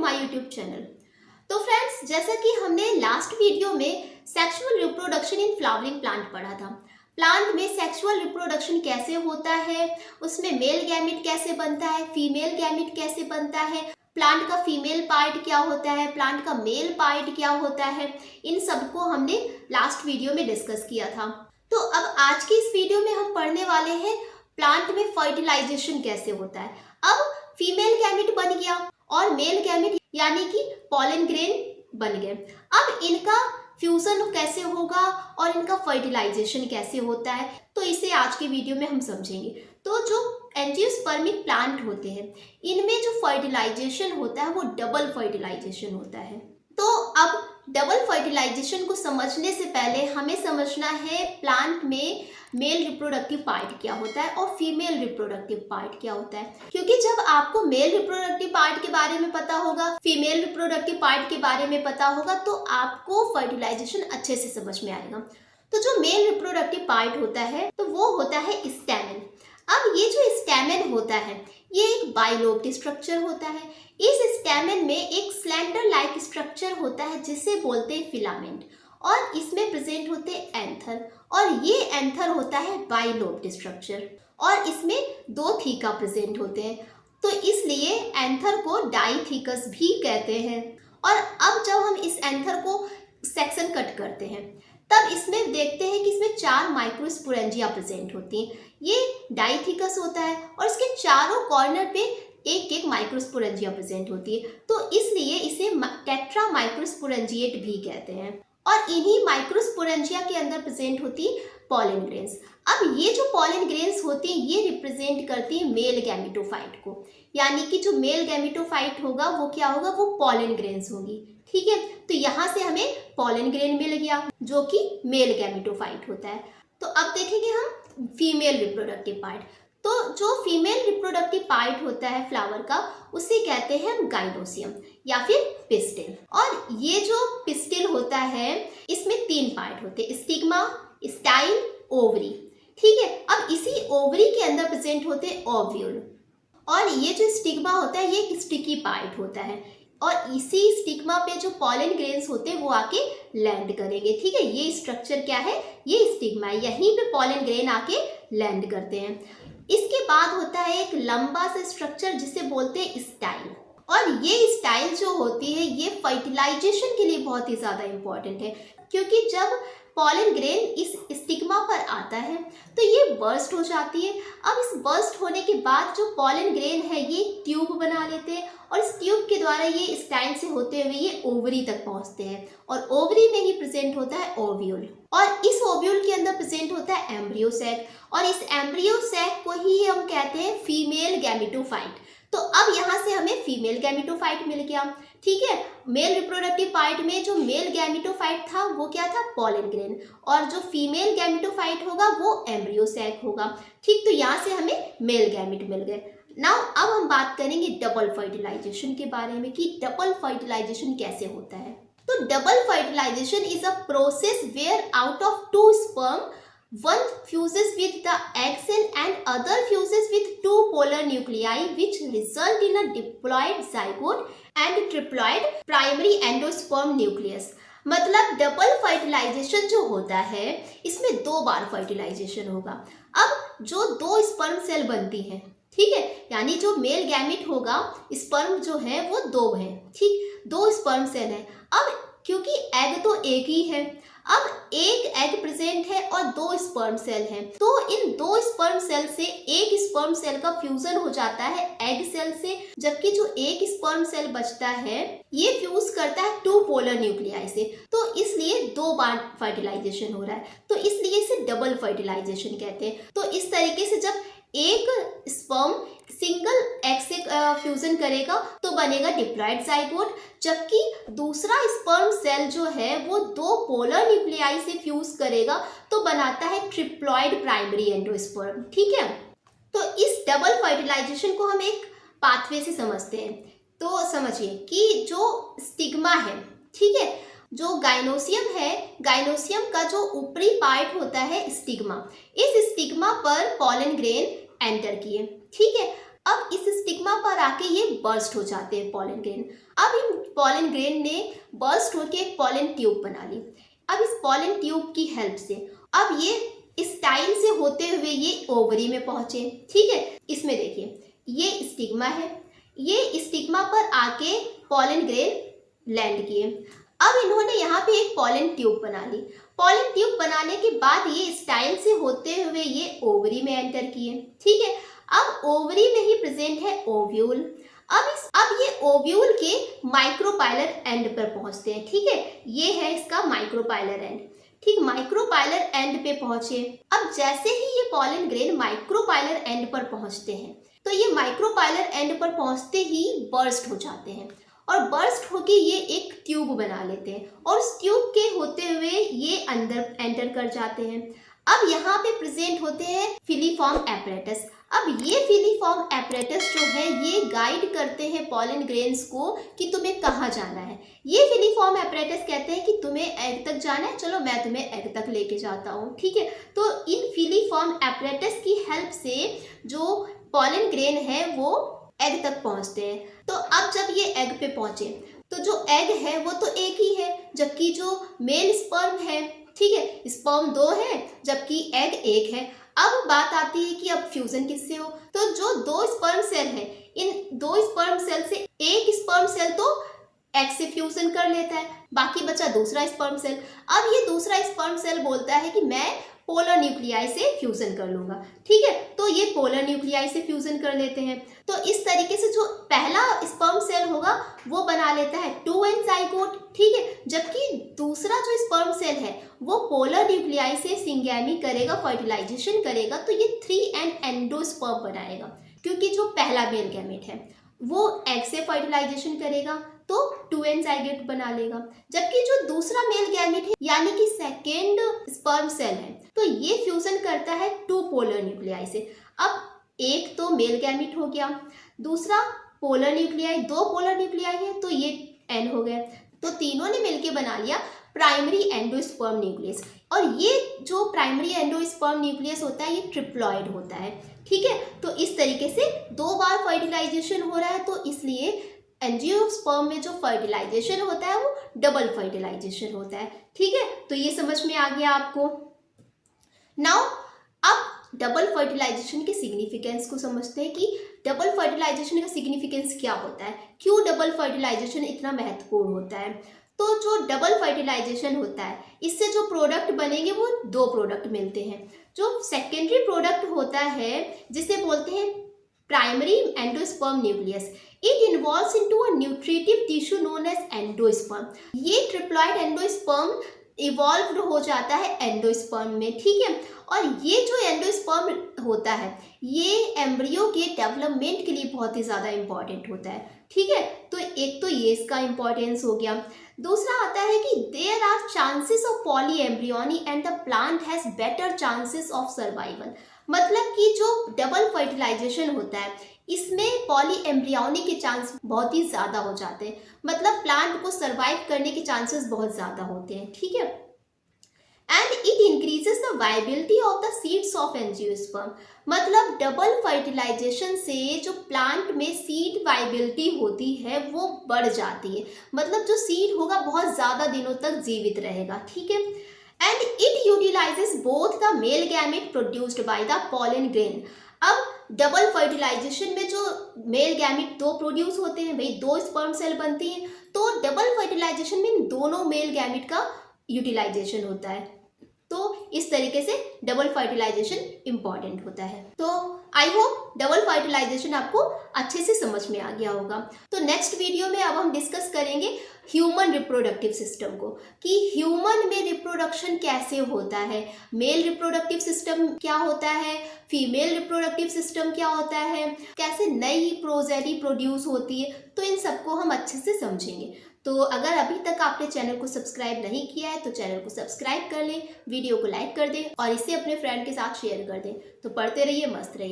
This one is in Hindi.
My YouTube channel. तो फ्रेंड्स, जैसा कि हमने लास्ट वीडियो में sexual reproduction in flowering plant पढ़ा था। प्लांट में सेक्सुअल रिप्रोडक्शन कैसे होता है, उसमें मेल गैमेट कैसे बनता है, फीमेल गैमेट कैसे बनता है, प्लांट का फीमेल पार्ट क्या होता है, प्लांट का मेल पार्ट क्या होता है, इन सबको हमने लास्ट वीडियो में डिस्कस किया था। तो अब आज की इस वीडियो में हम पढ़ने वाले हैं प्लांट में फर्टिलाइजेशन कैसे होता है। अब फीमेल गैमेट बन गया और मेल गैमेट यानी कि पॉलन ग्रेन बन गए। अब इनका फ्यूजन कैसे होगा और इनका फर्टिलाइजेशन कैसे होता है, तो इसे आज की वीडियो में हम समझेंगे। तो जो एंजियोस्पर्मिक प्लांट होते हैं, इनमें जो फर्टिलाइजेशन होता है वो डबल फर्टिलाइजेशन होता है। तो अब डबल फर्टिलाइजेशन को समझने से पहले हमें समझना है प्लांट में मेल रिप्रोडक्टिव पार्ट क्या होता है और फीमेल रिप्रोडक्टिव पार्ट क्या होता है। क्योंकि जब आपको मेल रिप्रोडक्टिव पार्ट के बारे में पता होगा, फीमेल रिप्रोडक्टिव पार्ट के बारे में पता होगा, तो आपको फर्टिलाइजेशन अच्छे से समझ में आएगा। तो जो मेल रिप्रोडक्टिव पार्ट होता है तो वो होता है स्टैमेन। अब ये जो स्टैमेन होता है ये एक बाइलोब्ड स्ट्रक्चर होता है। इस स्टैमेन में एक स्लेंडर लाइक स्ट्रक्चर होता है जिसे बोलते हैं फिलामेंट, और इसमें प्रेजेंट होते हैं एंथर, और ये एंथर होता है बाइलोब्ड स्ट्रक्चर, और इसमें दो थीका प्रेजेंट होते हैं, तो इसलिए एंथर को डाइथीकस भी कहते हैं। और अब जब हम इस एंथर को सेक्शन कट करते हैं तब इसमें देखते हैं कि इसमें 4 माइक्रोस्पोरेंजिया प्रेजेंट होती हैं। ये डाइथीकस होता है और इसके चारों कॉर्नर पे एक एक माइक्रोस्पोरेंजिया प्रेजेंट होती है, तो इसलिए इसे टेट्रा माइक्रोस्पोरेंजिएट भी कहते हैं। और इन्हीं माइक्रोस्पोरेंजिया के अंदर प्रेजेंट होती पॉलन ग्रेन्स। अब ये जो पॉलन ग्रेन्स होती हैं ये रिप्रेजेंट करती है मेल गैमेटोफाइट को, यानी कि जो मेल गैमेटोफाइट होगा वो क्या होगा, वो पॉलन ग्रेन्स होगी। ठीक है, तो यहाँ से हमें पॉलन ग्रेन मिल गया जो कि मेल गैमेटोफाइट होता है। तो अब देखेंगे हम फीमेल रिप्रोडक्टिव पार्ट। तो जो फीमेल रिप्रोडक्टिव पार्ट होता है फ्लावर का, उसे कहते हैं हम गाइनोसियम या फिर पिस्टिल। और ये जो पिस्टिल होता है इसमें 3 पार्ट होते हैं, स्टिग्मा, स्टाइल, ओवरी। ठीक है, अब इसी ओवरी के अंदर प्रेजेंट होते हैं ओव्यूल, और ये जो स्टिग्मा होता है ये एक स्टिकी पार्ट होता है, और इसी स्टिग्मा पे जो पॉलन ग्रेन्स होते हैं वो आके लैंड करेंगे। ठीक है, ये स्ट्रक्चर क्या है, ये स्टिग्मा है, यहीं पे पॉलन ग्रेन आके लैंड करते हैं। इसके बाद होता है एक लंबा सा स्ट्रक्चर जिसे बोलते हैं स्टाइल, और ये स्टाइल जो होती है ये फर्टिलाइजेशन के लिए बहुत ही ज़्यादा इम्पोर्टेंट है, क्योंकि जब पॉलन ग्रेन इस स्टिग्मा पर आता है तो ये बर्स्ट हो जाती है। अब इस बर्स्ट होने के बाद जो पॉलन ग्रेन है ये ट्यूब बना लेते हैं, और इस ट्यूब के द्वारा ये स्टाइल से होते हुए ये ओवरी तक पहुंचते हैं, और ओवरी में ही प्रेजेंट होता है ओव्यूल, और इस ओव्यूल के अंदर प्रेजेंट होता है एम्ब्रियो सैक, और इस एम्ब्रियो सैक को ही हम कहते हैं फीमेल गैमेटोफाइट। तो अब यहाँ से हमें फीमेल गैमेटोफाइट मिल गया। ठीक है, मेल रिप्रोडक्टिव पार्ट में जो मेल गैमेटोफाइट था वो क्या था, पॉलन ग्रेन, और जो फीमेल गैमेटोफाइट होगा वो एम्ब्रियो सैक होगा। ठीक, तो यहाँ से हमें मेल गैमेट मिल गए। नाउ अब हम बात करेंगे डबल फर्टिलाइजेशन के बारे में कि डबल फर्टिलाइजेशन कैसे होता है। तो double fertilization is a process where out of 2 sperm one fuses with the egg cell and other fuses with 2 polar nuclei which result in a diploid zygote and triploid primary endosperm nucleus। मतलब डबल फर्टिलाइजेशन जो होता है इसमें 2 बार फर्टिलाइजेशन होगा। अब जो 2 स्पर्म सेल बनती हैं, ठीक है, यानी जो मेल गैमेट होगा, स्पर्म जो है वो 2 हैं। ठीक, 2 स्पर्म सेल हैं। अब क्योंकि एग तो एक ही है, अब एक एग प्रेजेंट है और 2 स्पर्म सेल हैं, तो इन 2 स्पर्म सेल से एक स्पर्म सेल का फ्यूजन हो जाता है एग सेल से, जबकि जो एक स्पर्म सेल बचता है ये फ्यूज करता है 2 पोलर न्यूक्लियाई से, तो इसलिए 2 बार फर्टिलाइजेशन हो रहा है, तो इसलिए इसे डबल फर्टिलाइजेशन कहते हैं। तो इस तरीके से जब एक स्पर्म सिंगल एग से फ्यूजन करेगा तो बनेगा डिप्लॉइड जाइगोट, जबकि दूसरा स्पर्म सेल जो है वो 2 पोलर न्यूक्लियाई से फ्यूज करेगा तो बनाता है ट्रिप्लॉइड प्राइमरी एंडोस्पर्म। ठीक है, तो इस डबल फर्टिलाइजेशन को हम एक पाथवे से समझते हैं। तो समझिए कि जो स्टिग्मा है, ठीक है, जो गाइनोसियम है, गाइनोसियम का जो ऊपरी पार्ट होता है स्टिग्मा, इस स्टिग्मा पर पॉलन ग्रेन एंटर किए। ठीक है, अब इस स्टिग्मा पर आके ये बर्स्ट हो जाते हैं पॉलन ग्रेन। अब इन पॉलन ग्रेन ने बर्स्ट होकर एक पॉलन ट्यूब बना ली। अब इस पॉलन ट्यूब की हेल्प से अब ये स्टाइल से होते हुए ये ओवरी में पहुंचे। ठीक है, इसमें देखिए ये स्टिग्मा है, ये स्टिग्मा पर आके पॉलन ग्रेन लैंड किए। अब इन्होंने यहाँ पे एक पॉलन ट्यूब बना ली। पॉलन ट्यूब बनाने के बाद ये स्टाइल से होते हुए ये ओवरी में एंटर किए। ठीक है, अब ओवरी में ही प्रेजेंट है ओव्यूल। अब ये ओव्यूल के माइक्रोपाइलर एंड पर पहुंचते हैं। ठीक है, ये है इसका माइक्रोपाइलर एंड। ठीक, माइक्रोपाइलर एंड पे पहुंचे। अब जैसे ही ये पॉलन ग्रेन माइक्रोपाइलर एंड पर पहुंचते हैं तो ये माइक्रोपाइलर एंड पर पहुंचते ही बर्स्ट हो जाते हैं और बर्स्ट होके ये एक ट्यूब बना लेते हैं और उस ट्यूब के होते हुए ये अंदर एंटर कर जाते हैं। अब यहाँ पे प्रेजेंट होते हैं फिलीफॉर्म एपरेटस। अब ये फिलीफॉर्म एपरेटस जो है ये गाइड करते हैं पॉलन ग्रेन्स को कि तुम्हें कहाँ जाना है। ये फिलीफॉर्म एपरेटस कहते हैं कि तुम्हें एग तक जाना है, चलो मैं तुम्हें एग तक लेके जाता हूँ। ठीक है, तो इन फिलीफॉर्म एपरेटस की हेल्प से जो पॉलन ग्रेन है वो एग तक पहुँचते हैं। तो अब जब ये एग पे पहुँचे तो जो एग है वो तो एक ही है, जबकि जो मेल स्पर्म है, ठीक है, स्पर्म 2 है जबकि एग 1 है। अब बात आती है कि अब फ्यूजन किससे हो, तो जो 2 स्पर्म सेल है, इन 2 स्पर्म सेल से एक स्पर्म सेल तो एग से फ्यूजन कर लेता है, बाकी बचा दूसरा स्पर्म सेल। अब ये दूसरा स्पर्म सेल बोलता है कि मैं पोलर न्यूक्लियाई से फ्यूजन कर लूंगा। ठीक है, तो ये पोलर न्यूक्लियाई से फ्यूजन कर लेते हैं। तो इस तरीके से जो पहला स्पर्म सेल होगा वो बना लेता है 2n जाइगोट। ठीक है, जबकि दूसरा जो स्पर्म सेल है वो पोलर न्यूक्लियाई से सिंगैमी करेगा, फर्टिलाइजेशन करेगा, तो ये 3n एंडोस्पर्म बनाएगा, क्योंकि जो पहला मेल गैमेट है वो एग से फर्टिलाइजेशन करेगा तो 2n जाइगोट बना लेगा। जबकि जो दूसरा मेल गैमेट है यानी कि सेकेंड स्पर्म सेल है तो ये फ्यूजन करता है 2 पोलर न्यूक्लियाई से। अब एक तो मेल गैमेट हो गया, दूसरा पोलर न्यूक्लियाई, 2 पोलर न्यूक्लियाई है तो ये n हो गया। तो तीनों ने मिलके बना लिया प्राइमरी एंडोस्पर्म न्यूक्लियस। और ये जो प्राइमरी एंडोस्पर्म न्यूक्लियस होता है ये ट्रिप्लॉइड होता है। ठीक है, तो इस तरीके से 2 बार फर्टिलाइजेशन हो रहा है, तो इसलिए एंजियोस्पर्म में जो फर्टिलाइजेशन होता है वो डबल फर्टिलाइजेशन होता है। ठीक है, तो ये समझ में आ गया आपको। नाउ अब डबल फर्टिलाइजेशन के सिग्निफिकेंस को समझते हैं कि डबल फर्टिलाइजेशन का सिग्निफिकेंस क्या होता है, क्यों डबल फर्टिलाइजेशन इतना महत्वपूर्ण होता है। तो जो डबल फर्टिलाइजेशन होता है इससे जो प्रोडक्ट बनेंगे वो 2 प्रोडक्ट मिलते हैं। जो सेकेंडरी प्रोडक्ट होता है जिसे बोलते हैं primary endosperm nucleus, it involves into a nutritive tissue known as endosperm. ये ट्रिप्लॉइड एंडोस्पर्म इवॉल्व हो जाता है एंडोस्पर्म में। ठीक है, और ये जो एंडोस्पर्म होता है ये एम्ब्रियो के डेवलपमेंट के लिए बहुत ही ज़्यादा इम्पॉर्टेंट होता है। ठीक है, तो एक तो ये इसका इम्पोर्टेंस हो गया। दूसरा आता है कि there are chances of polyembryony and the plant has better chances of survival. मतलब कि जो डबल फर्टिलाइजेशन होता है इसमें पॉली एम्ब्रियोनी के चांस बहुत ही ज़्यादा हो जाते हैं, मतलब प्लांट को सर्वाइव करने के चांसेस बहुत ज़्यादा होते हैं। ठीक है, and it increases the viability of the seeds of angiosperm. मतलब डबल फर्टिलाइजेशन से जो प्लांट में सीड वायबिलिटी होती है वो बढ़ जाती है, मतलब जो सीड होगा बहुत ज़्यादा दिनों तक जीवित रहेगा। ठीक है, and it utilises both the male gamete produced by the pollen grain. अब डबल फर्टिलाइजेशन में जो मेल गैमेट 2 प्रोड्यूस होते हैं, भाई 2 स्पर्म सेल बनती हैं, तो डबल फर्टिलाइजेशन में इन दोनों मेल गैमेट का यूटिलाइजेशन होता है। तो इस तरीके से डबल फर्टिलाइजेशन इंपॉर्टेंट होता है। तो आई होप डबल फर्टिलाइजेशन आपको अच्छे से समझ में आ गया होगा। तो नेक्स्ट वीडियो में अब हम डिस्कस करेंगे ह्यूमन रिप्रोडक्टिव सिस्टम को, कि ह्यूमन में रिप्रोडक्शन कैसे होता है, मेल रिप्रोडक्टिव सिस्टम क्या होता है, फीमेल रिप्रोडक्टिव सिस्टम क्या होता है, कैसे नई प्रोजेनी प्रोड्यूस होती है, तो इन सबको हम अच्छे से समझेंगे। तो अगर अभी तक आपने चैनल को सब्सक्राइब नहीं किया है तो चैनल को सब्सक्राइब कर लें, वीडियो को लाइक कर दें और इसे अपने फ्रेंड के साथ शेयर कर दें। तो पढ़ते रहिए, मस्त रहिए।